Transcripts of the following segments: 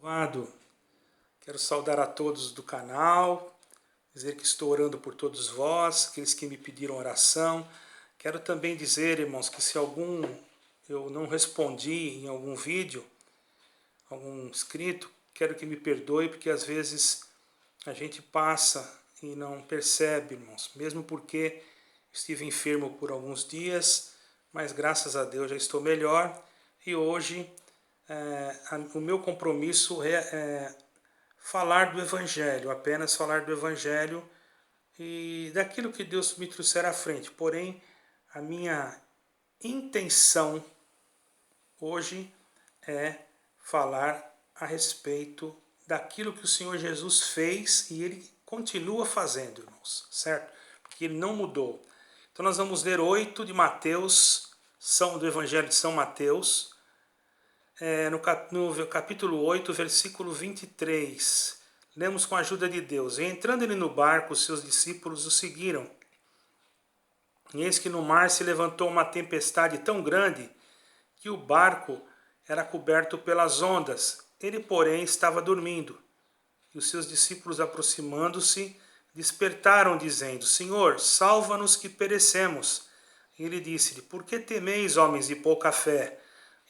Louvado. Quero saudar a todos do canal, dizer que estou orando por todos vós, aqueles que me pediram oração. Quero também dizer, irmãos, que se eu não respondi em algum vídeo, algum inscrito, quero que me perdoe, porque às vezes a gente passa e não percebe, irmãos, mesmo porque estive enfermo por alguns dias, mas graças a Deus já estou melhor e hoje o meu compromisso é falar do Evangelho, apenas falar do Evangelho e daquilo que Deus me trouxer à frente. Porém, a minha intenção hoje é falar a respeito daquilo que o Senhor Jesus fez e Ele continua fazendo, irmãos, certo? Porque Ele não mudou. Então nós vamos ler 8 de Mateus, do Evangelho de São Mateus, no capítulo 8, versículo 23. Lemos com a ajuda de Deus. E entrando ele no barco, os seus discípulos o seguiram. E eis que no mar se levantou uma tempestade tão grande que o barco era coberto pelas ondas. Ele, porém, estava dormindo. E os seus discípulos, aproximando-se, despertaram, dizendo: Senhor, salva-nos que perecemos. E ele disse-lhe: Por que temeis, homens de pouca fé?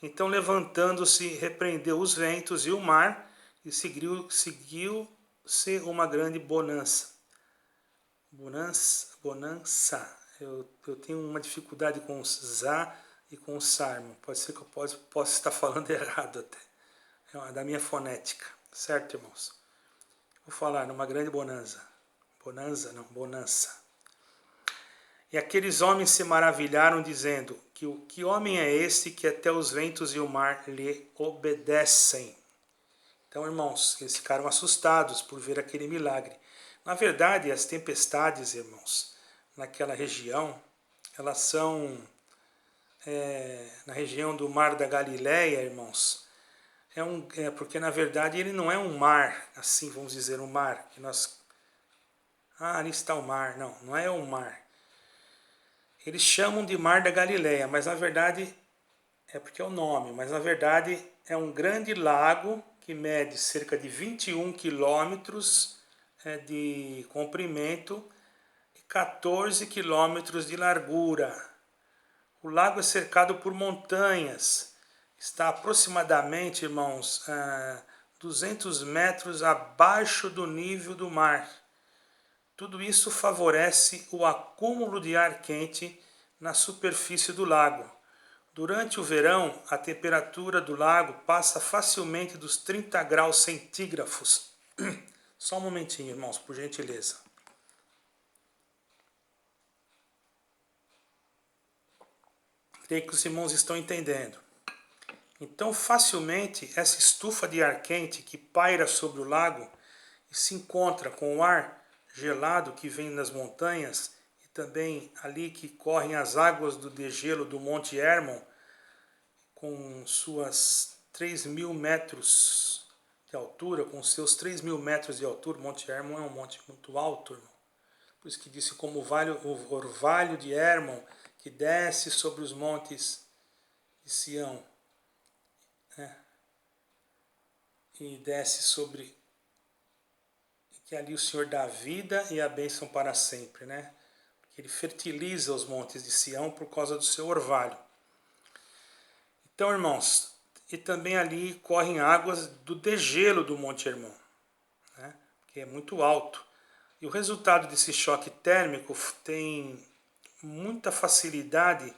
Então, levantando-se, repreendeu os ventos e o mar, e seguiu-se uma grande bonança. Bonança. Eu tenho uma dificuldade com o za e com o sarmo. Pode ser que eu possa estar falando errado até. É da minha fonética. Certo, irmãos? Vou falar numa grande bonança. Bonança. E aqueles homens se maravilharam, dizendo: que homem é este que até os ventos e o mar lhe obedecem? Então, irmãos, eles ficaram assustados por ver aquele milagre. Na verdade, as tempestades, irmãos, naquela região, elas são na região do Mar da Galileia, irmãos. Porque, na verdade, ele não é um mar, assim, vamos dizer, um mar. Que nós... ali está o mar. Não, não é um mar. Eles chamam de Mar da Galileia, mas na verdade é porque é o nome, mas na verdade é um grande lago que mede cerca de 21 quilômetros de comprimento e 14 quilômetros de largura. O lago é cercado por montanhas, está aproximadamente, irmãos, 200 metros abaixo do nível do mar. Tudo isso favorece o acúmulo de ar quente na superfície do lago. Durante o verão, a temperatura do lago passa facilmente dos 30 graus centígrados. Só um momentinho, irmãos, por gentileza. Creio que os irmãos estão entendendo. Então, facilmente, essa estufa de ar quente que paira sobre o lago e se encontra com o ar gelado que vem das montanhas e também ali que correm as águas do degelo do Monte Hermon, com suas 3.000 metros de altura, com seus 3.000 metros de altura. O Monte Hermon é um monte muito alto, irmão. Por isso que disse como o orvalho de Hermon que desce sobre os montes de Sião, né? E desce sobre... que ali o Senhor dá a vida e a bênção para sempre, né? Porque Ele fertiliza os montes de Sião por causa do seu orvalho. Então, irmãos, e também ali correm águas do degelo do Monte Hermon, né? Que é muito alto. E o resultado desse choque térmico tem muita facilidade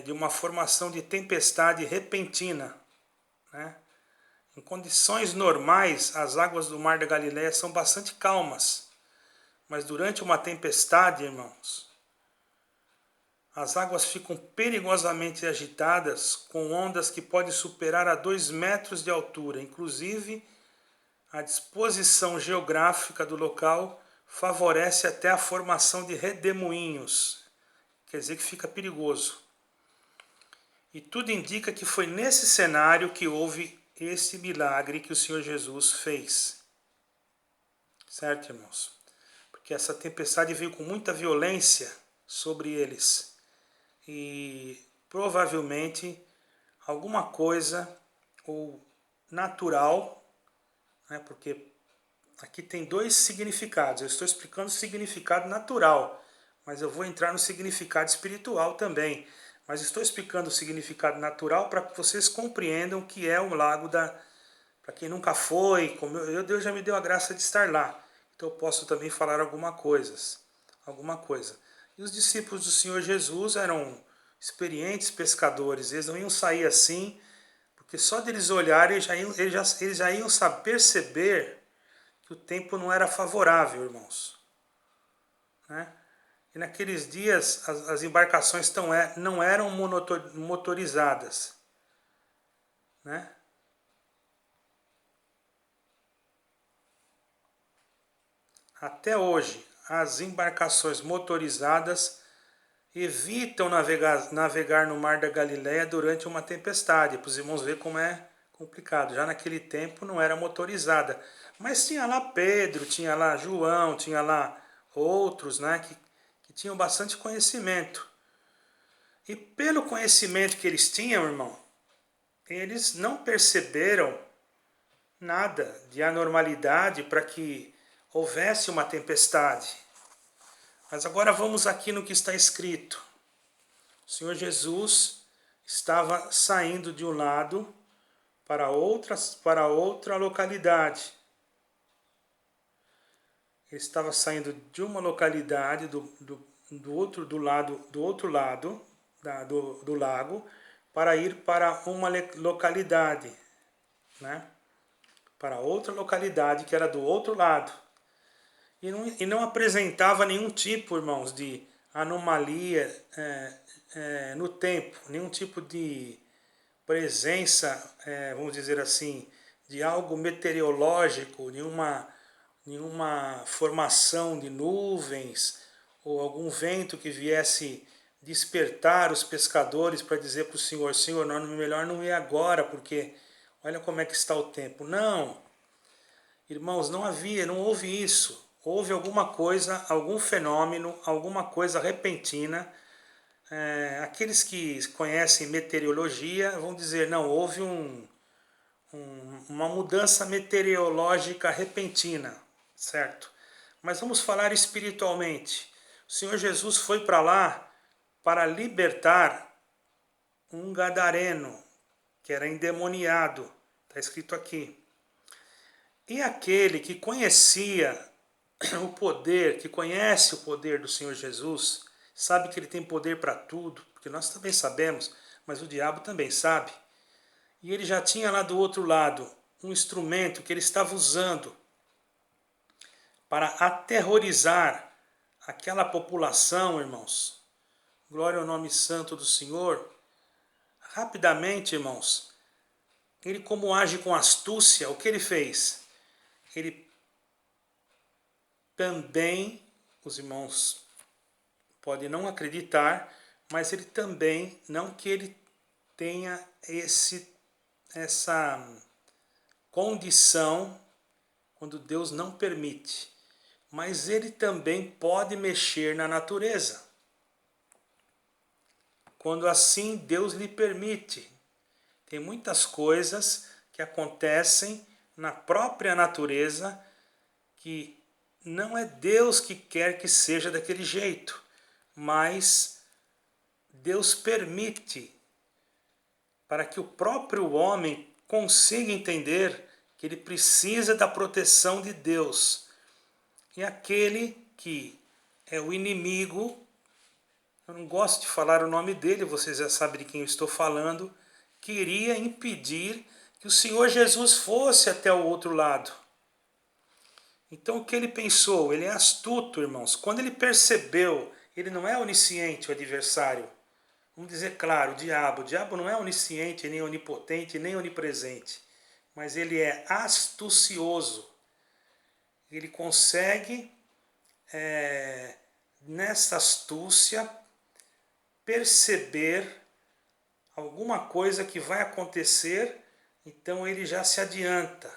de uma formação de tempestade repentina, né? Em condições normais, as águas do Mar da Galileia são bastante calmas. Mas durante uma tempestade, irmãos, as águas ficam perigosamente agitadas, com ondas que podem superar a 2 metros de altura. Inclusive, a disposição geográfica do local favorece até a formação de redemoinhos. Quer dizer que fica perigoso. E tudo indica que foi nesse cenário que houve esse milagre que o Senhor Jesus fez. Certo, irmãos? Porque essa tempestade veio com muita violência sobre eles. E provavelmente alguma coisa ou natural né? Porque aqui tem dois significados. Eu estou explicando o significado natural, mas eu vou entrar no significado espiritual também. Mas estou explicando o significado natural para que vocês compreendam o que é o lago da... Para quem nunca foi, como Deus já me deu a graça de estar lá. Então eu posso também falar alguma coisa. E os discípulos do Senhor Jesus eram experientes pescadores. Eles não iam sair assim, porque só deles olharem eles já iam saber perceber que o tempo não era favorável, irmãos, né? E naqueles dias as embarcações não eram motorizadas, né? Até hoje, as embarcações motorizadas evitam navegar no Mar da Galileia durante uma tempestade, para os irmãos verem como é complicado. Já naquele tempo não era motorizada, mas tinha lá Pedro, tinha lá João, tinha lá outros, né, que tinham bastante conhecimento. E pelo conhecimento que eles tinham, irmão, eles não perceberam nada de anormalidade para que houvesse uma tempestade. Mas agora vamos aqui no que está escrito. O Senhor Jesus estava saindo de um lado para outra localidade. Ele estava saindo de uma localidade do outro lado do lago para ir para uma localidade, né? Para outra localidade que era do outro lado. E não apresentava nenhum tipo, irmãos, de anomalia no tempo, nenhum tipo de presença, vamos dizer assim, de algo meteorológico, nenhuma formação de nuvens ou algum vento que viesse despertar os pescadores para dizer para o Senhor, Senhor, melhor não ir agora, porque olha como é que está o tempo. Não, irmãos, não houve isso. Houve alguma coisa, algum fenômeno, alguma coisa repentina. Aqueles que conhecem meteorologia vão dizer, não, houve uma mudança meteorológica repentina, certo? Mas vamos falar espiritualmente. O Senhor Jesus foi para lá para libertar um gadareno, que era endemoniado, está escrito aqui. E aquele que conhecia o poder, que conhece o poder do Senhor Jesus, sabe que ele tem poder para tudo, porque nós também sabemos, mas o diabo também sabe. E ele já tinha lá do outro lado um instrumento que ele estava usando para aterrorizar aquela população, irmãos. Glória ao nome santo do Senhor. Rapidamente, irmãos, ele como age com astúcia, o que ele fez? Ele também, os irmãos podem não acreditar, mas ele também, não que ele tenha essa condição quando Deus não permite, mas ele também pode mexer na natureza. Quando assim Deus lhe permite. Tem muitas coisas que acontecem na própria natureza que não é Deus que quer que seja daquele jeito, mas Deus permite para que o próprio homem consiga entender que ele precisa da proteção de Deus. E aquele que é o inimigo, eu não gosto de falar o nome dele, vocês já sabem de quem eu estou falando, queria impedir que o Senhor Jesus fosse até o outro lado. Então o que ele pensou? Ele é astuto, irmãos. Quando ele percebeu, ele não é onisciente, o adversário. Vamos dizer claro, o diabo. O diabo não é onisciente, nem onipotente, nem onipresente. Mas ele é astucioso. Ele consegue, nessa astúcia, perceber alguma coisa que vai acontecer, então ele já se adianta.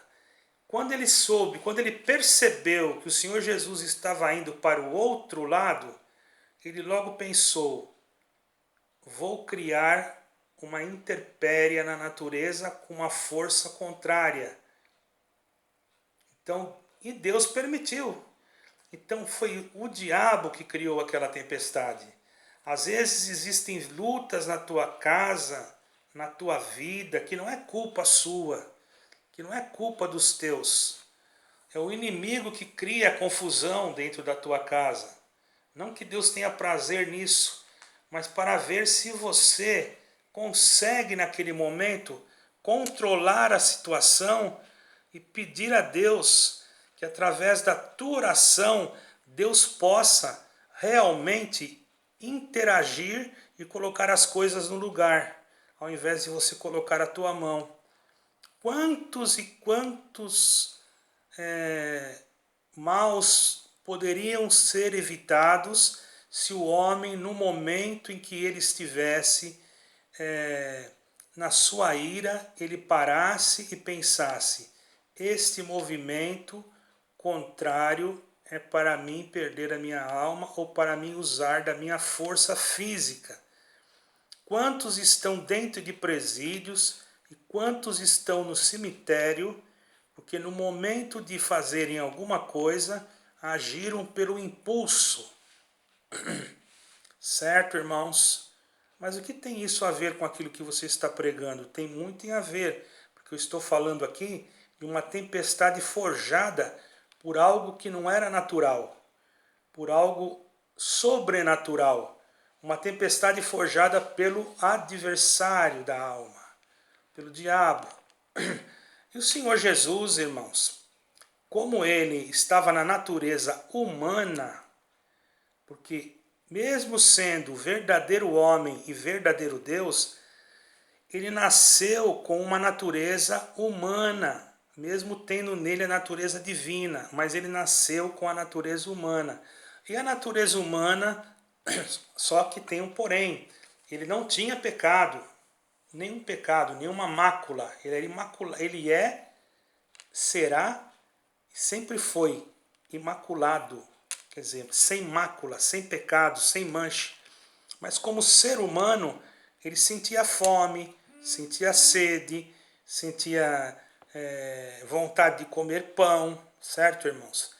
Quando ele soube, quando ele percebeu que o Senhor Jesus estava indo para o outro lado, ele logo pensou, vou criar uma intempérie na natureza com uma força contrária. Então, e Deus permitiu. Então foi o diabo que criou aquela tempestade. Às vezes existem lutas na tua casa, na tua vida, que não é culpa sua, que não é culpa dos teus. É o inimigo que cria a confusão dentro da tua casa. Não que Deus tenha prazer nisso, mas para ver se você consegue naquele momento controlar a situação e pedir a Deus que através da tua oração Deus possa realmente interagir e colocar as coisas no lugar, ao invés de você colocar a tua mão. Quantos e quantos maus poderiam ser evitados se o homem, no momento em que ele estivesse na sua ira, ele parasse e pensasse: este movimento contrário é para mim perder a minha alma ou para mim usar da minha força física. Quantos estão dentro de presídios e quantos estão no cemitério porque no momento de fazerem alguma coisa agiram pelo impulso. Certo, irmãos? Mas o que tem isso a ver com aquilo que você está pregando? Tem muito a ver, porque eu estou falando aqui de uma tempestade forjada por algo que não era natural, por algo sobrenatural. Uma tempestade forjada pelo adversário da alma, pelo diabo. E o Senhor Jesus, irmãos, como ele estava na natureza humana, porque mesmo sendo verdadeiro homem e verdadeiro Deus, ele nasceu com uma natureza humana, mesmo tendo nele a natureza divina, mas ele nasceu com a natureza humana. E a natureza humana, só que tem um porém, ele não tinha pecado, nenhuma mácula. Ele era imaculado, ele será, sempre foi imaculado, quer dizer, sem mácula, sem pecado, sem mancha. Mas como ser humano, ele sentia fome, sentia sede, sentia vontade de comer pão, certo, irmãos?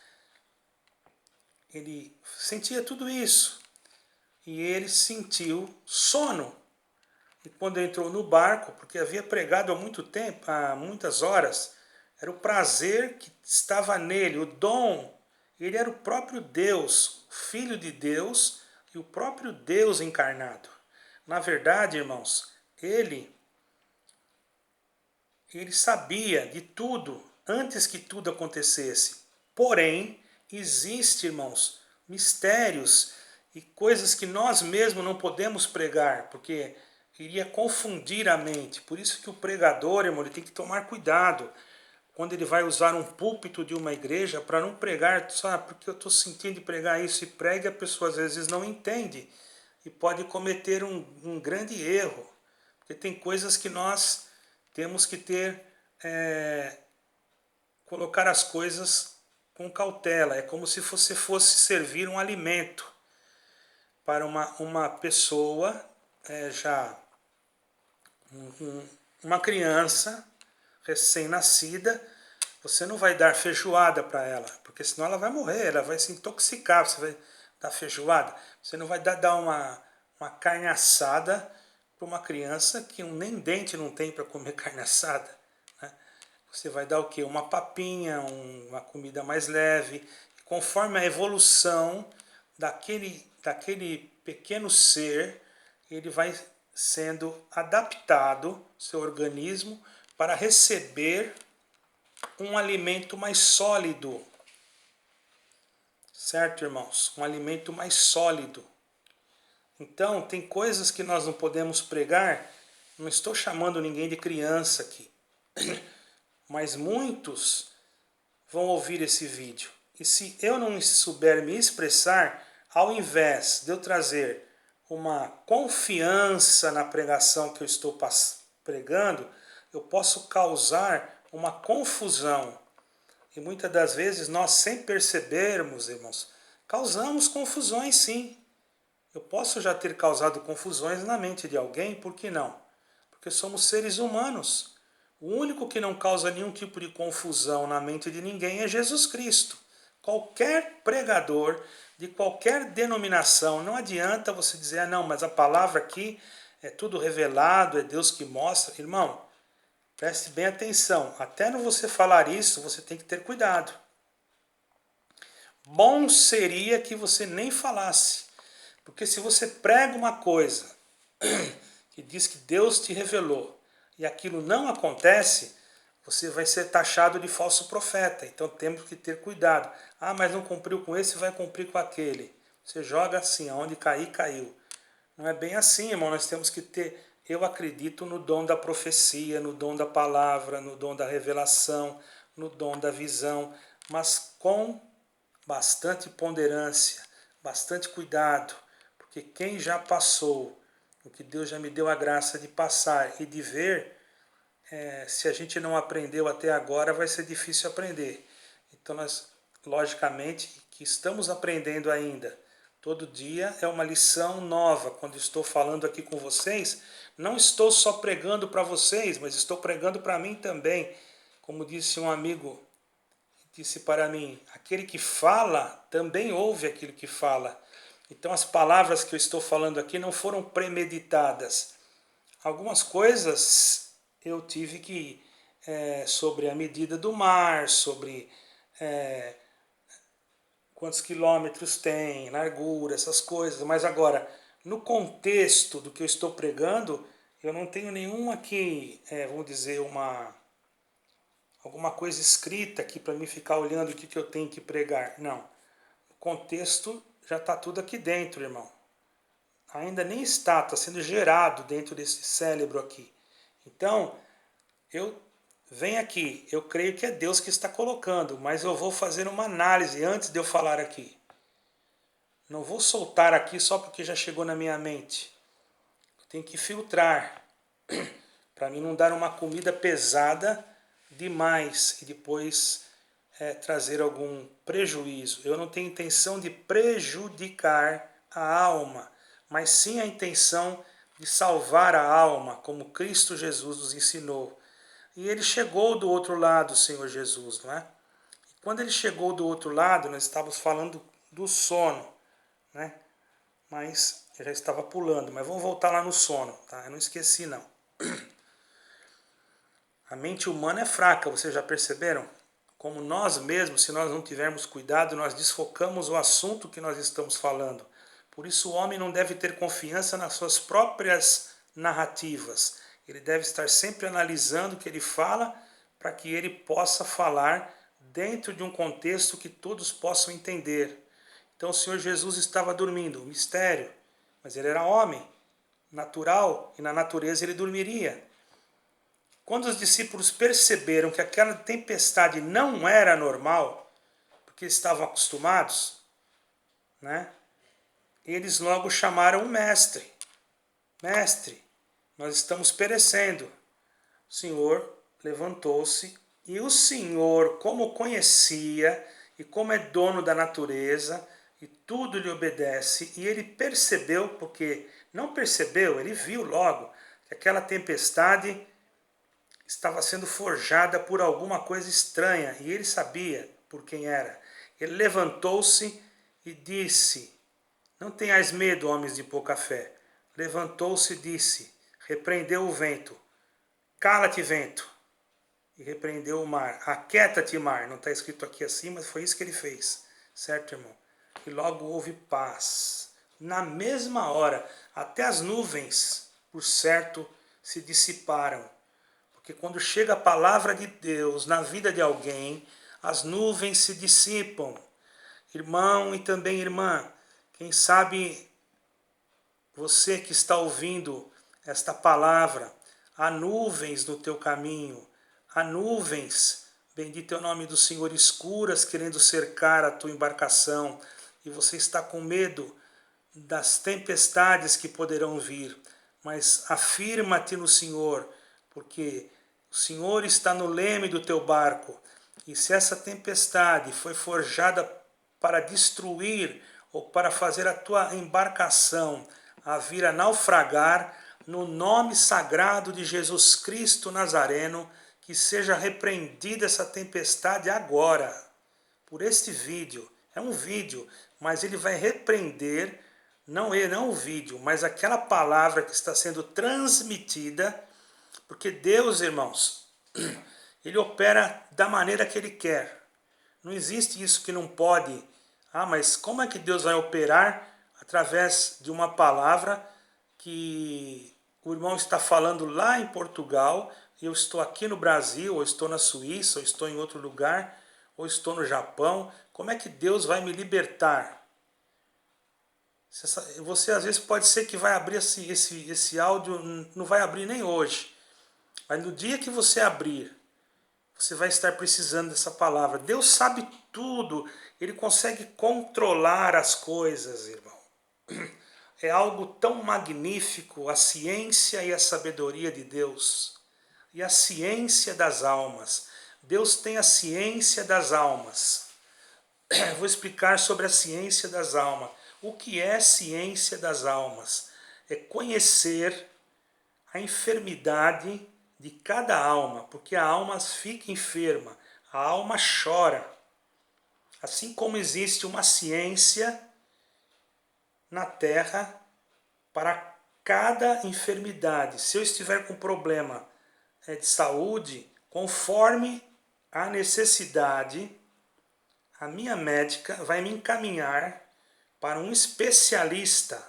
Ele sentia tudo isso. E ele sentiu sono. E quando entrou no barco, porque havia pregado há muito tempo, há muitas horas, era o prazer que estava nele, o dom. Ele era o próprio Deus, o Filho de Deus e o próprio Deus encarnado. Na verdade, irmãos, ele sabia de tudo antes que tudo acontecesse. Porém, existe, irmãos, mistérios e coisas que nós mesmos não podemos pregar, porque iria confundir a mente. Por isso que o pregador, irmão, ele tem que tomar cuidado quando ele vai usar um púlpito de uma igreja para não pregar, sabe, porque eu estou sentindo de pregar isso e prega, a pessoa às vezes não entende e pode cometer um grande erro, porque tem coisas que nós temos que ter, colocar as coisas com cautela. É como se você fosse servir um alimento para uma pessoa, uma criança recém-nascida. Você não vai dar feijoada para ela, porque senão ela vai morrer, ela vai se intoxicar. Você vai dar feijoada. Você não vai dar uma carne assada para uma criança que nem dente não tem para comer carne assada. Né? Você vai dar o quê? Uma papinha, uma comida mais leve. Conforme a evolução daquele pequeno ser, ele vai sendo adaptado, seu organismo, para receber um alimento mais sólido. Certo, irmãos? Um alimento mais sólido. Então, tem coisas que nós não podemos pregar. Não estou chamando ninguém de criança aqui. Mas muitos vão ouvir esse vídeo. E se eu não souber me expressar, ao invés de eu trazer uma confiança na pregação que eu estou pregando, eu posso causar uma confusão. E muitas das vezes nós, sem percebermos, irmãos, causamos confusões sim. Eu posso já ter causado confusões na mente de alguém, por que não? Porque somos seres humanos. O único que não causa nenhum tipo de confusão na mente de ninguém é Jesus Cristo. Qualquer pregador de qualquer denominação, não adianta você dizer, ah não, mas a palavra aqui é tudo revelado, é Deus que mostra. Irmão, preste bem atenção, até no você falar isso, você tem que ter cuidado. Bom seria que você nem falasse, porque se você prega uma coisa que diz que Deus te revelou e aquilo não acontece, você vai ser taxado de falso profeta. Então temos que ter cuidado. Ah, mas não cumpriu com esse, vai cumprir com aquele. Você joga assim, aonde cair, caiu. Não é bem assim, irmão. Nós temos que ter... Eu acredito no dom da profecia, no dom da palavra, no dom da revelação, no dom da visão, mas com bastante ponderância, bastante cuidado, porque quem já passou, o que Deus já me deu a graça de passar e de ver, se a gente não aprendeu até agora, vai ser difícil aprender. Então nós, logicamente, que estamos aprendendo ainda. Todo dia é uma lição nova. Quando estou falando aqui com vocês, não estou só pregando para vocês, mas estou pregando para mim também. Como disse um amigo, disse para mim, aquele que fala também ouve aquilo que fala. Então as palavras que eu estou falando aqui não foram premeditadas. Algumas coisas eu tive que, sobre a medida do mar, sobre quantos quilômetros tem, largura, essas coisas. Mas agora, no contexto do que eu estou pregando, eu não tenho nenhum aqui, vamos dizer, alguma coisa escrita aqui para mim ficar olhando o que eu tenho que pregar. Não. O contexto já está tudo aqui dentro, irmão. Ainda nem está sendo gerado dentro desse cérebro aqui. Então, eu venho aqui, eu creio que é Deus que está colocando, mas eu vou fazer uma análise antes de eu falar aqui. Não vou soltar aqui só porque já chegou na minha mente. Eu tenho que filtrar, para mim não dar uma comida pesada demais e depois trazer algum prejuízo. Eu não tenho intenção de prejudicar a alma, mas sim a intenção de salvar a alma, como Cristo Jesus nos ensinou. E ele chegou do outro lado, o Senhor Jesus, não é? E quando ele chegou do outro lado, nós estávamos falando do sono, né? Mas eu já estava pulando, mas vamos voltar lá no sono, tá? Eu não esqueci não. A mente humana é fraca, vocês já perceberam? Como nós mesmos, se nós não tivermos cuidado, nós desfocamos o assunto que nós estamos falando. Por isso o homem não deve ter confiança nas suas próprias narrativas. Ele deve estar sempre analisando o que ele fala para que ele possa falar dentro de um contexto que todos possam entender. Então o Senhor Jesus estava dormindo, mistério, mas ele era homem, natural, e na natureza ele dormiria. Quando os discípulos perceberam que aquela tempestade não era normal, porque estavam acostumados, né? Eles logo chamaram o mestre. Mestre, nós estamos perecendo. O Senhor levantou-se e o Senhor, como conhecia e como é dono da natureza e tudo lhe obedece, e ele percebeu, porque não percebeu, ele viu logo que aquela tempestade estava sendo forjada por alguma coisa estranha, e ele sabia por quem era. Ele levantou-se e disse: não tenhais medo, homens de pouca fé. Levantou-se e disse, repreendeu o vento, cala-te, vento, e repreendeu o mar. Aquieta-te, mar. Não está escrito aqui assim, mas foi isso que ele fez, certo, irmão? E logo houve paz. Na mesma hora, até as nuvens, por certo, se dissiparam. Porque quando chega a palavra de Deus na vida de alguém, as nuvens se dissipam. Irmão e também irmã, quem sabe você que está ouvindo esta palavra, há nuvens no teu caminho, há nuvens, bendito é o nome do Senhor, escuras querendo cercar a tua embarcação, e você está com medo das tempestades que poderão vir, mas afirma-te no Senhor, porque o Senhor está no leme do teu barco, e se essa tempestade foi forjada para destruir ou para fazer a tua embarcação a vir a naufragar, no nome sagrado de Jesus Cristo Nazareno, que seja repreendida essa tempestade agora, por este vídeo. É um vídeo, mas ele vai repreender, não o vídeo, mas aquela palavra que está sendo transmitida, porque Deus, irmãos, ele opera da maneira que ele quer. Não existe isso que não pode. Ah, mas como é que Deus vai operar através de uma palavra que o irmão está falando lá em Portugal, e eu estou aqui no Brasil, ou estou na Suíça, ou estou em outro lugar, ou estou no Japão? Como é que Deus vai me libertar? Você às vezes pode ser que vai abrir esse áudio, não vai abrir nem hoje. Mas no dia que você abrir, você vai estar precisando dessa palavra. Deus sabe tudo. Ele consegue controlar as coisas, irmão. É algo tão magnífico, a ciência e a sabedoria de Deus. E a ciência das almas. Deus tem a ciência das almas. Vou explicar sobre a ciência das almas. O que é ciência das almas? É conhecer a enfermidade de cada alma, porque a alma fica enferma, a alma chora. Assim como existe uma ciência na Terra para cada enfermidade. Se eu estiver com problema de saúde, conforme a necessidade, a minha médica vai me encaminhar para um especialista.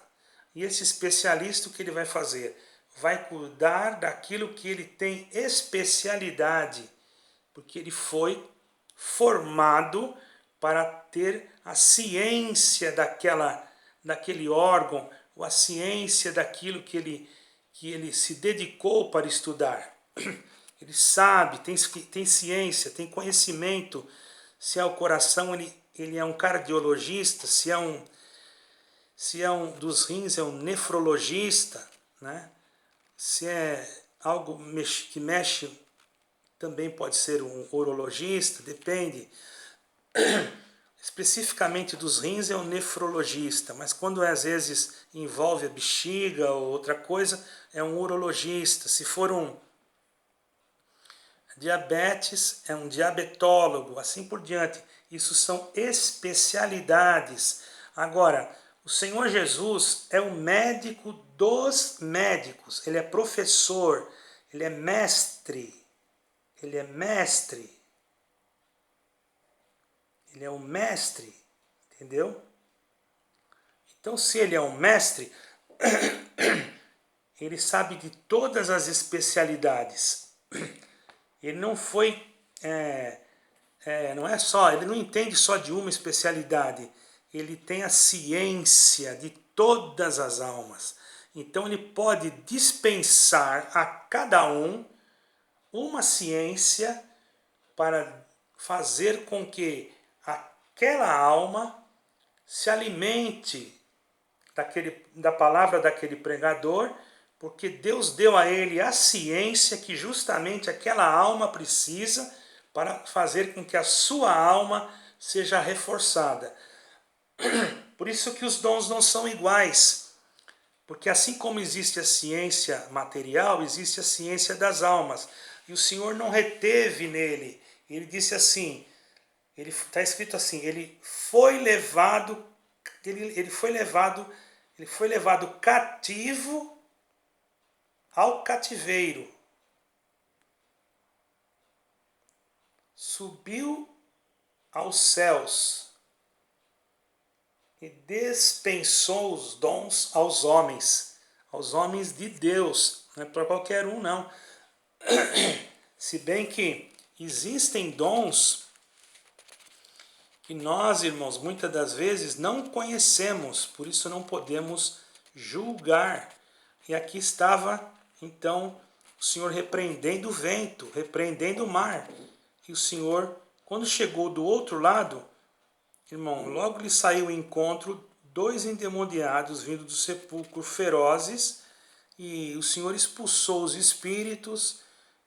E esse especialista, o que ele vai fazer? Vai cuidar daquilo que ele tem especialidade, porque ele foi formado para ter a ciência daquele órgão, ou a ciência daquilo que ele se dedicou para estudar. Ele sabe, tem ciência, tem conhecimento. Se é o coração, ele é um cardiologista, se é um dos rins, é um nefrologista, né? Se é algo que mexe, também pode ser um urologista, depende. Especificamente dos rins é um nefrologista, mas quando às vezes envolve a bexiga ou outra coisa, é um urologista. Se for um diabetes, é um diabetólogo, assim por diante. Isso são especialidades. Agora, o Senhor Jesus é o médico dos médicos. Ele é professor, ele é mestre. Ele é mestre. Ele é o mestre, entendeu? Então, se ele é um mestre, ele sabe de todas as especialidades. Ele não foi... não é só, ele não entende só de uma especialidade. Ele tem a ciência de todas as almas. Então ele pode dispensar a cada um uma ciência para fazer com que aquela alma se alimente da palavra daquele pregador, porque Deus deu a ele a ciência que justamente aquela alma precisa para fazer com que a sua alma seja reforçada. Por isso que os dons não são iguais, porque assim como existe a ciência material, existe a ciência das almas. E o Senhor não reteve nele. Ele disse assim, está escrito assim, ele foi levado cativo ao cativeiro. Subiu aos céus e dispensou os dons aos homens de Deus, não é para qualquer um não. Se bem que existem dons que nós, irmãos, muitas das vezes não conhecemos, por isso não podemos julgar. E aqui estava, então, o Senhor repreendendo o vento, repreendendo o mar. E o Senhor, quando chegou do outro lado, irmão, logo lhe saiu ao encontro 2 endemoniados vindo do sepulcro, ferozes, e o Senhor expulsou os espíritos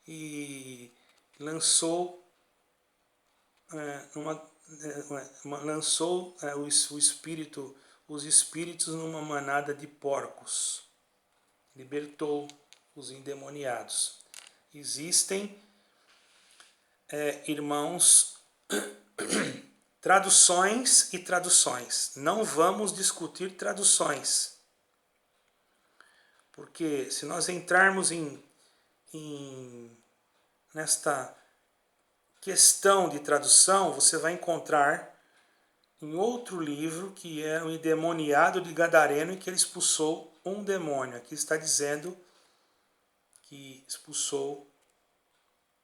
e lançou os espíritos numa manada de porcos. Libertou os endemoniados. Existem irmãos, traduções e traduções. Não vamos discutir traduções. Porque se nós entrarmos nesta questão de tradução, você vai encontrar em outro livro que é o endemoniado de Gadareno e que ele expulsou um demônio. Aqui está dizendo que expulsou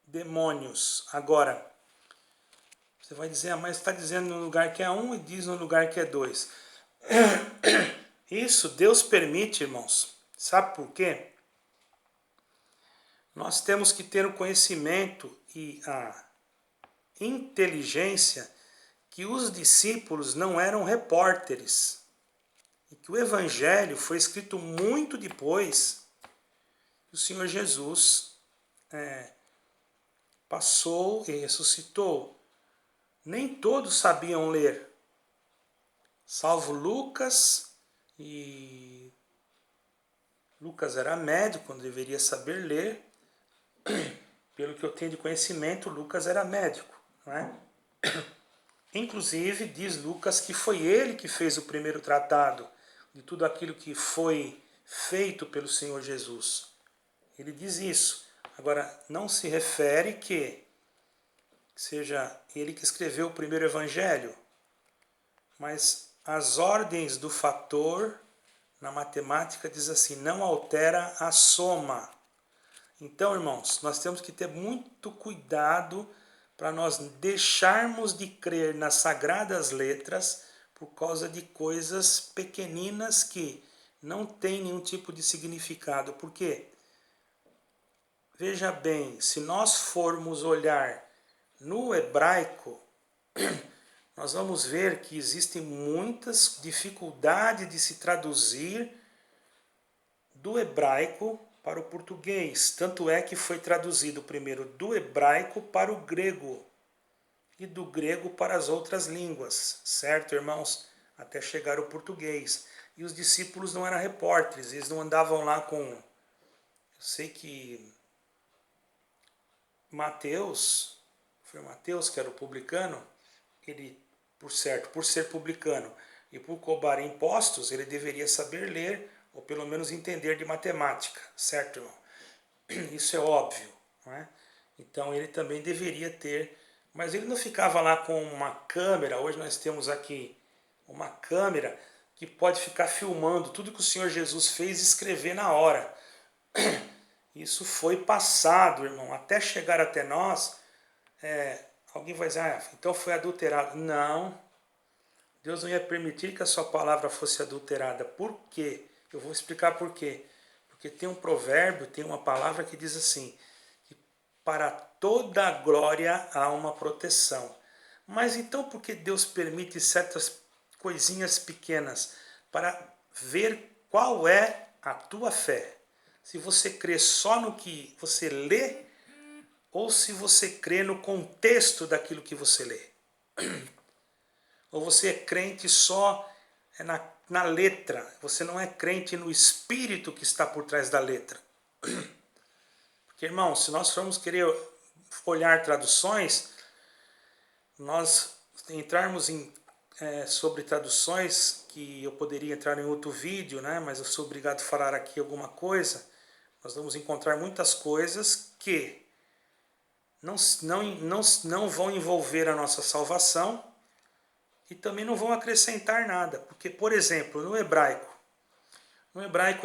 demônios. Agora, você vai dizer, mas está dizendo no lugar que é um e diz no lugar que é dois. Isso Deus permite, irmãos. Sabe por quê? Nós temos que ter o conhecimento e a inteligência que os discípulos não eram repórteres. E que o Evangelho foi escrito muito depois que o Senhor Jesus passou e ressuscitou. Nem todos sabiam ler, salvo Lucas, e Lucas era médico, quando deveria saber ler. Pelo que eu tenho de conhecimento, Lucas era médico, não é? Inclusive, diz Lucas que foi ele que fez o primeiro tratado de tudo aquilo que foi feito pelo Senhor Jesus. Ele diz isso. Agora, não se refere que seja ele que escreveu o primeiro evangelho, mas as ordens do fator na matemática diz assim, não altera a soma. Então, irmãos, nós temos que ter muito cuidado para nós deixarmos de crer nas sagradas letras por causa de coisas pequeninas que não têm nenhum tipo de significado. Por quê? Veja bem, se nós formos olhar no hebraico, nós vamos ver que existem muitas dificuldades de se traduzir do hebraico para o português. Tanto é que foi traduzido primeiro do hebraico para o grego e do grego para as outras línguas, certo, irmãos? Até chegar ao português. E os discípulos não eram repórteres, eles não andavam lá com... Eu sei que Mateus, foi Mateus que era o publicano, ele, por ser publicano e por cobrar impostos, ele deveria saber ler ou pelo menos entender de matemática, certo, irmão? Isso é óbvio, não é? Então ele também deveria ter, mas ele não ficava lá com uma câmera. Hoje nós temos aqui uma câmera que pode ficar filmando tudo que o Senhor Jesus fez e escrever na hora. Isso foi passado, irmão, até chegar até nós. Alguém vai dizer, então foi adulterado. Não, Deus não ia permitir que a sua palavra fosse adulterada. Por quê? Eu vou explicar por quê. Porque tem um provérbio, tem uma palavra que diz assim, que para toda glória há uma proteção. Mas então por que Deus permite certas coisinhas pequenas? Para ver qual é a tua fé. Se você crê só no que você lê, ou se você crê no contexto daquilo que você lê. Ou você é crente só na letra, você não é crente no espírito que está por trás da letra. Porque, irmão, se nós formos querer olhar traduções, nós entrarmos sobre traduções, que eu poderia entrar em outro vídeo, né? Mas eu sou obrigado a falar aqui alguma coisa, nós vamos encontrar muitas coisas que não vão envolver a nossa salvação e também não vão acrescentar nada. Porque, por exemplo, no hebraico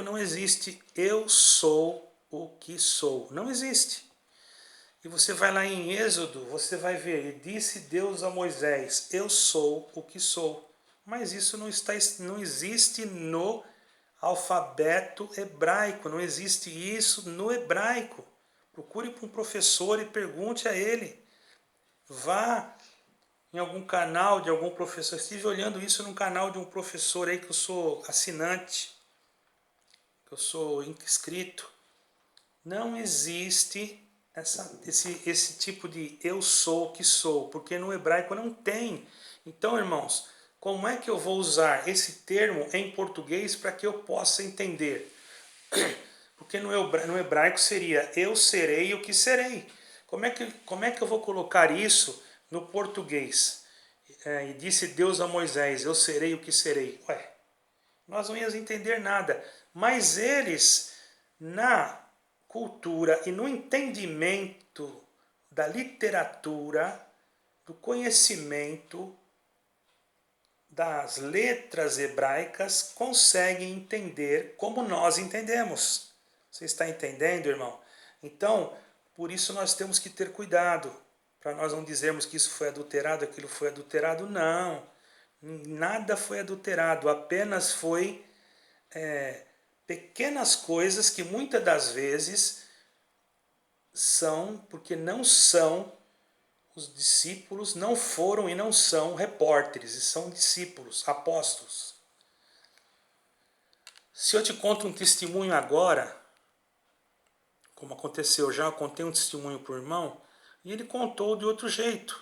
não existe eu sou o que sou. Não existe. E você vai lá em Êxodo, você vai ver, e disse Deus a Moisés, eu sou o que sou. Mas isso não existe no alfabeto hebraico, não existe isso no hebraico. Procure para um professor e pergunte a ele. Vá em algum canal de algum professor. Estive olhando isso num canal de um professor aí que eu sou assinante, que eu sou inscrito. Não existe esse tipo de eu sou o que sou, porque no hebraico não tem. Então, irmãos, como é que eu vou usar esse termo em português para que eu possa entender? Porque no hebraico seria eu serei o que serei. Como é que eu vou colocar isso no português? E disse Deus a Moisés, eu serei o que serei. Ué, nós não íamos entender nada. Mas eles, na cultura e no entendimento da literatura, do conhecimento das letras hebraicas, conseguem entender como nós entendemos. Você está entendendo, irmão? Então, por isso nós temos que ter cuidado, para nós não dizermos que isso foi adulterado, aquilo foi adulterado. Não, nada foi adulterado, apenas foi pequenas coisas que muitas das vezes são, porque não são, os discípulos não foram e não são repórteres, e são discípulos, apóstolos. Se eu te conto um testemunho agora, como aconteceu já, eu contei um testemunho para o irmão, e ele contou de outro jeito.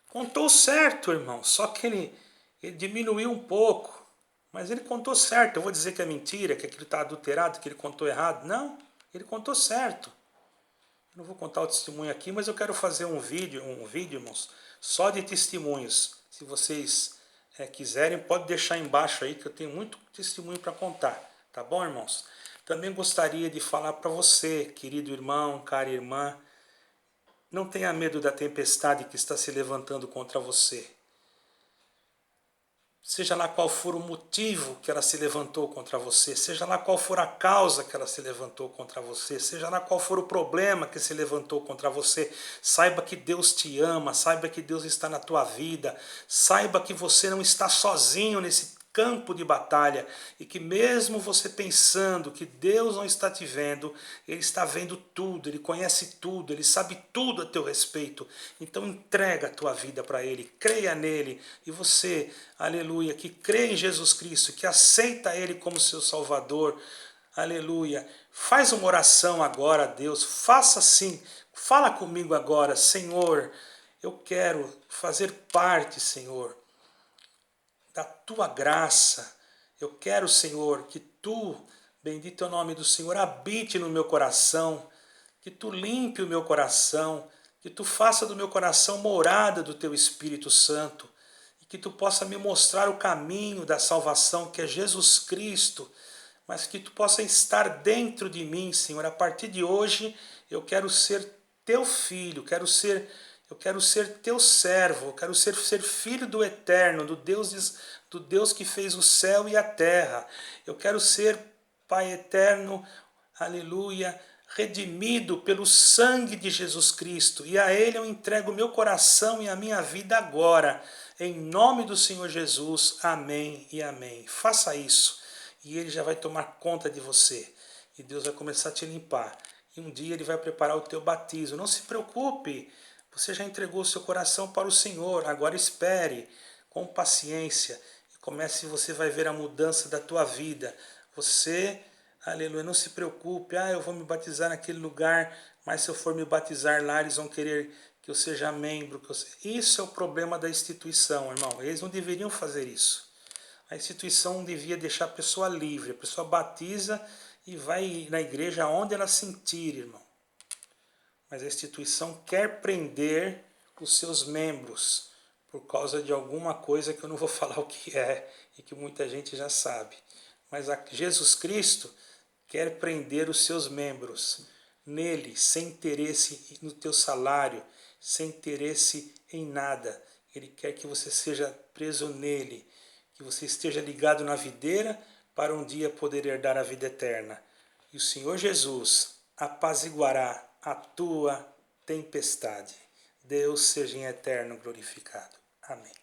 Contou certo, irmão, só que ele diminuiu um pouco. Mas ele contou certo. Eu vou dizer que é mentira, que aquilo está adulterado, que ele contou errado. Não, ele contou certo. Eu não vou contar o testemunho aqui, mas eu quero fazer um vídeo, irmãos, só de testemunhos. Se vocês quiserem, pode deixar embaixo aí, que eu tenho muito testemunho para contar. Tá bom, irmãos? Também gostaria de falar para você, querido irmão, cara irmã, não tenha medo da tempestade que está se levantando contra você. Seja lá qual for o motivo que ela se levantou contra você, seja lá qual for a causa que ela se levantou contra você, seja lá qual for o problema que se levantou contra você, saiba que Deus te ama, saiba que Deus está na tua vida, saiba que você não está sozinho nesse campo de batalha e que mesmo você pensando que Deus não está te vendo, Ele está vendo tudo, Ele conhece tudo, Ele sabe tudo a teu respeito. Então entrega a tua vida para Ele, creia nele, e você, aleluia, que crê em Jesus Cristo, que aceita Ele como seu Salvador, aleluia, faz uma oração agora a Deus, faça assim, fala comigo agora, Senhor, eu quero fazer parte, Senhor, da tua graça. Eu quero, Senhor, que tu, bendito é o nome do Senhor, habite no meu coração, que tu limpe o meu coração, que tu faça do meu coração morada do teu Espírito Santo, e que tu possa me mostrar o caminho da salvação, que é Jesus Cristo, mas que tu possa estar dentro de mim, Senhor. A partir de hoje eu quero ser teu filho, eu quero ser teu servo, eu quero ser filho do Eterno, do Deus que fez o céu e a terra. Eu quero ser, Pai eterno, aleluia, redimido pelo sangue de Jesus Cristo. E a Ele eu entrego o meu coração e a minha vida agora. Em nome do Senhor Jesus, amém e amém. Faça isso e Ele já vai tomar conta de você. E Deus vai começar a te limpar. E um dia Ele vai preparar o teu batismo. Não se preocupe. Você já entregou o seu coração para o Senhor, agora espere com paciência e você vai ver a mudança da tua vida. Você, aleluia, não se preocupe, eu vou me batizar naquele lugar, mas se eu for me batizar lá, eles vão querer que eu seja membro. Isso é o problema da instituição, irmão. Eles não deveriam fazer isso. A instituição devia deixar a pessoa livre, a pessoa batiza e vai na igreja onde ela sentir, irmão. Mas a instituição quer prender os seus membros por causa de alguma coisa que eu não vou falar o que é e que muita gente já sabe. Mas Jesus Cristo quer prender os seus membros nele, sem interesse no teu salário, sem interesse em nada. Ele quer que você seja preso nele, que você esteja ligado na videira para um dia poder herdar a vida eterna. E o Senhor Jesus apaziguará a tua tempestade. Deus seja em eterno glorificado. Amém.